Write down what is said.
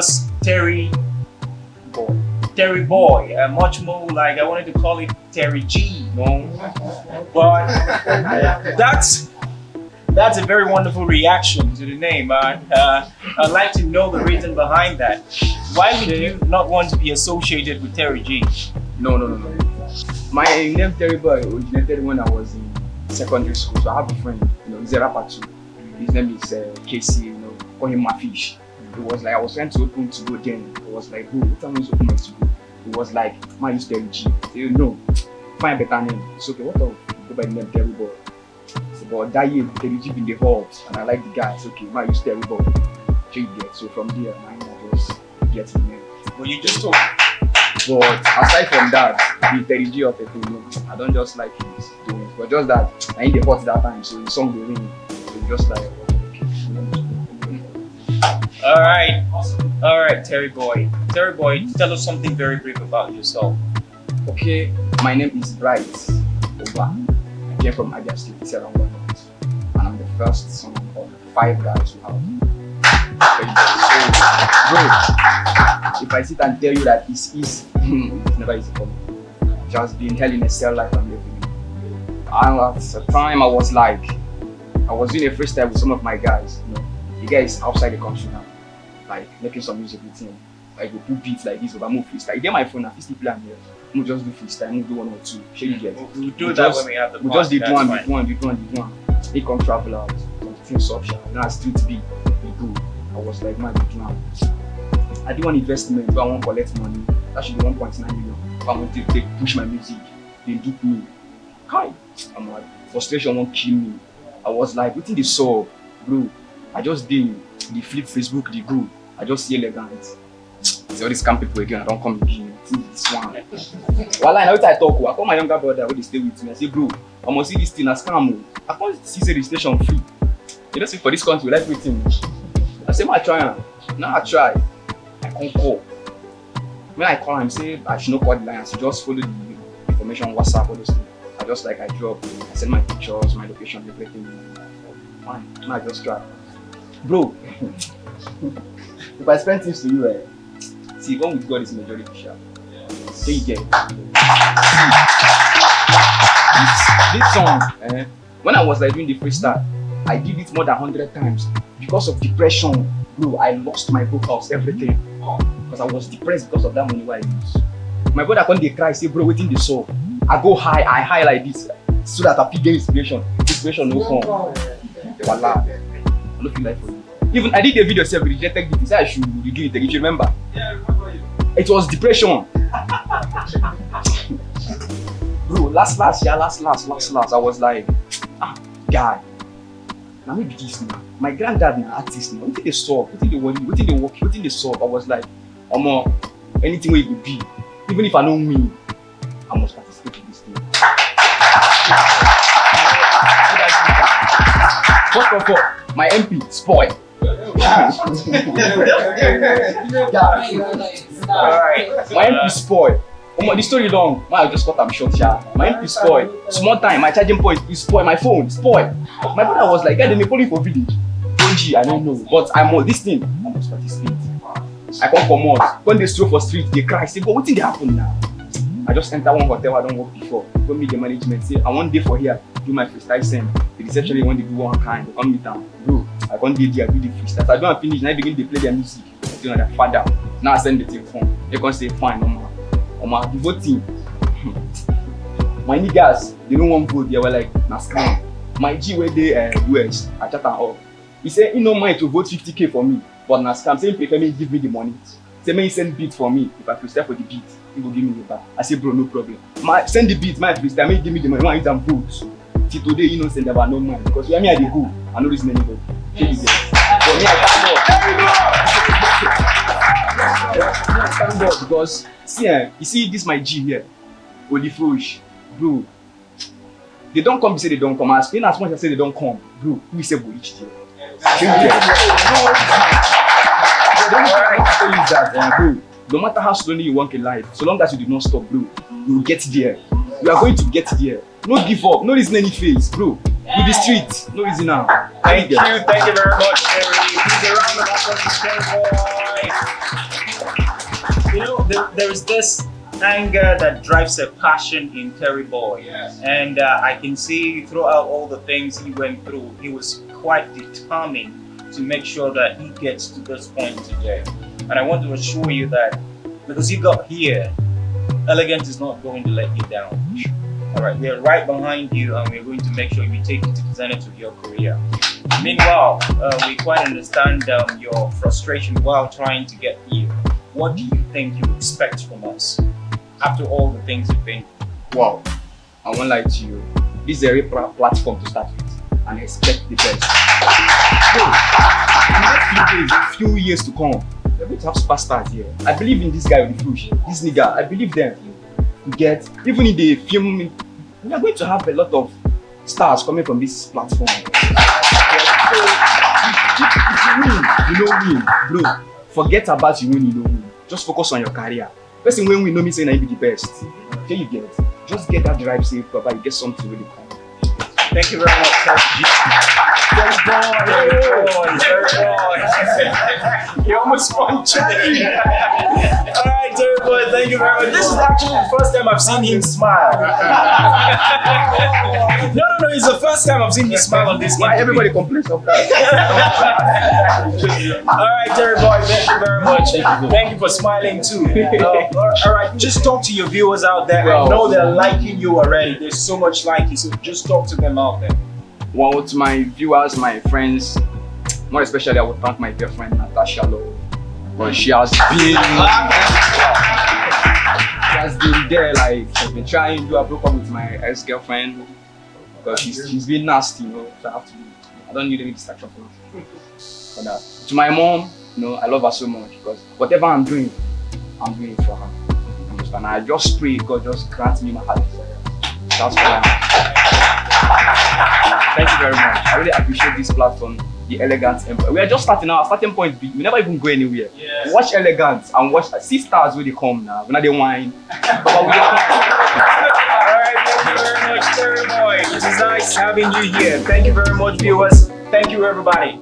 us TERRI-BOY. TERRI-BOY. Much more like I wanted to call it Terry G, but that's a very wonderful reaction to the name. I'd like to know the reason behind that. Why would you not want to be associated with Terry G? No. My name TERRI-BOY originated when I was in secondary school. So I have a friend, he's a rapper too. His name is KC, call him my fish. It was like I was trying to open to go then. It was like, bro, what time is open my to go? It was like, man, use Terry G. So, no, find a better name. It's okay, what else? Go by the name TERRI-BOY. So, but that year, Terry G been the hot, and I like the guy. It's okay, man, use TERRI-BOY. So you get. So from there, man, I just get the name. Well, you just told. But aside from that, the Terry G of it, I don't just like his doing, but just that I ain't the hot that time, so the song they ring. So just like, okay. All right, TERRI-BOY. TERRI-BOY, tell us something very brief about yourself. Okay, my name is Bright Oba. I came from Abia State, it's around 1 month, and I'm the first son of 5 guys who have. So, bro, if I sit and tell you that it's easy, it's never easy for me. Just being hell in a cell life I'm living. And at the time I was doing a freestyle with some of my guys. The guys outside the country now, like making some music with him. Like we put beats like this, but I move freestyle. You get my phone, I still play here. We just do freestyle, we do 1 or 2. Sure you get. We'll do that when we have the podcast. We just did one. They come travel out, something soft. Now street beat, we go. I was like, man, I do one investment, but I want to collect money. That should be 1.9 million. I want to push my music, they dupe me. Kai, I'm like, frustration won't kill me. I was like, within the soul, bro. I just did the flip Facebook, the go. I just see elegant. See all these scam people again, I don't come again. This one. Well, I know what I talk. I call my younger brother when they stay with me. I say, bro, I must see this thing as scam. I can't see the registration free. You don't see for this country, like everything. I say, I try. Now I try. I can't call. When I call him, say I should not call the lines. Just follow the information on WhatsApp, all those things. I just like I drop. I send my pictures, my location, everything. Fine. Now I just try. Bro, if I spend things to you, see, going with God is majority sharp. So you get it. This song, when I was like doing the freestyle, I did it more than 100 times. Because of depression, bro, I lost my vocals, everything. Because I was depressed because of that money I used. My brother when they cry, say, bro, waiting the soul. I go high, I high like this, so that I get inspiration. Inspiration no come. Voila. I don't feel like for you. Even I did a video self rejected it. He said I should redo it. If you remember. Yeah, I remember you. It was depression. Bro, last. I was like, guy. Now maybe this now. My granddad now artist now. What did they solve? What did they worry? What did they work? What did they solve? I was like, anything where it would be. Even if I don't win, I must participate in this thing. First of all, my MP spoiled. My MP spoiled. The story long. I just got am short. My MP spoiled. Small time, my charging point is spoiled. My phone spoiled. My brother was like, "Guy, they calling for village." I don't know, but I'm on this thing. I must participate. I come from out. When they stroll for street, they cry. Say, "But what did they happen now?" I just enter one hotel I don't work before. Go meet the management. Say, "I want day for here. Do my freestyle send." The receptionist want to do one kind. They come meet them. Bro, I can't do there. Do the freestyle. So I don't finish. Now I begin to play their music. I do their father. Now I send the thing phone. They can say, "Fine, no more." The voting. My niggas, they don't want vote. They were like, "Nah, scam." My G where they US, I chat and all. He said, "He no mind to vote 50K for me, but na scam. Say he prefer me give me the money. Say me he send beat for me. If I freestyle for the beat, he will give me the back." I say, "Bro, no problem. Send the beat, my freestyle. Me give me the money. One hit and vote." Till today, you know, send about no money because where me I dey go, I no reason anybody. For me, I thank God because see, you see this my G here, Olifrosh, bro. They don't come. Say they don't come. As much as I say they don't come, bro. Who say go each day? Bro. No matter how slowly you walk in life, so long as you do not stop, bro, you will get there. You are going to get there. No give up. No reason any face, bro. with the street. No easy now. Thank you very much, Terry. Please a round of applause for TERRI-BOY. You know, there is this anger that drives a passion in TERRI-BOY. Yes. And I can see throughout all the things he went through, he was quite determined to make sure that he gets to this point today. And I want to assure you that because you got here, Elegance is not going to let you down. All right, we are right behind you, and we're going to make sure we take you to the zenith of your career. Meanwhile, we quite understand your frustration while trying to get here. What do you think you expect from us after all the things you've been through? Wow, I won't lie to you. This is a real platform to start with, and I expect the best. So, in the next few years to come, we're going to have superstars here. I believe in this guy with the flush, this nigga. I believe them. You get, even in the film, we are going to have a lot of stars coming from this platform. So, if you win, you don't win, bro. Forget about you win, you don't win. Just focus on your career. Person when we know me saying I be the best. Okay, you get it. Just get that drive safe, Papa. You get something really cool. Thank you very much, TERRI-BOY. You almost punctured. All right, TERRI-BOY, thank you very much. This is actually the first time I've seen him smile. No, it's the first time I've seen him smile on this. Why everybody complains of that? All right, TERRI-BOY, thank you very much. Thank you for smiling too. All right, just talk to your viewers out there. I know they're liking you already. There's so much liking, so just talk to them out there. Well, to my viewers, my friends, more especially, I would thank my girlfriend Natasha Love, but she has been there. Like she's been trying to broke up with my ex-girlfriend because she's been nasty, you know. So I don't need any distraction from her. For that. To my mom, you know, I love her so much because whatever I'm doing it for her. And I just pray God just grant me my heart desire. That's why I'm. Thank you very much. I really appreciate this platform, the Elegance Empire. We are just starting now. Starting point B. We never even go anywhere. Yes. Watch Elegance and watch sisters when they come now. When they wine. Alright, thank you very much, TERRI-BOY. It is nice having you here. Thank you very much, viewers. Thank you, everybody.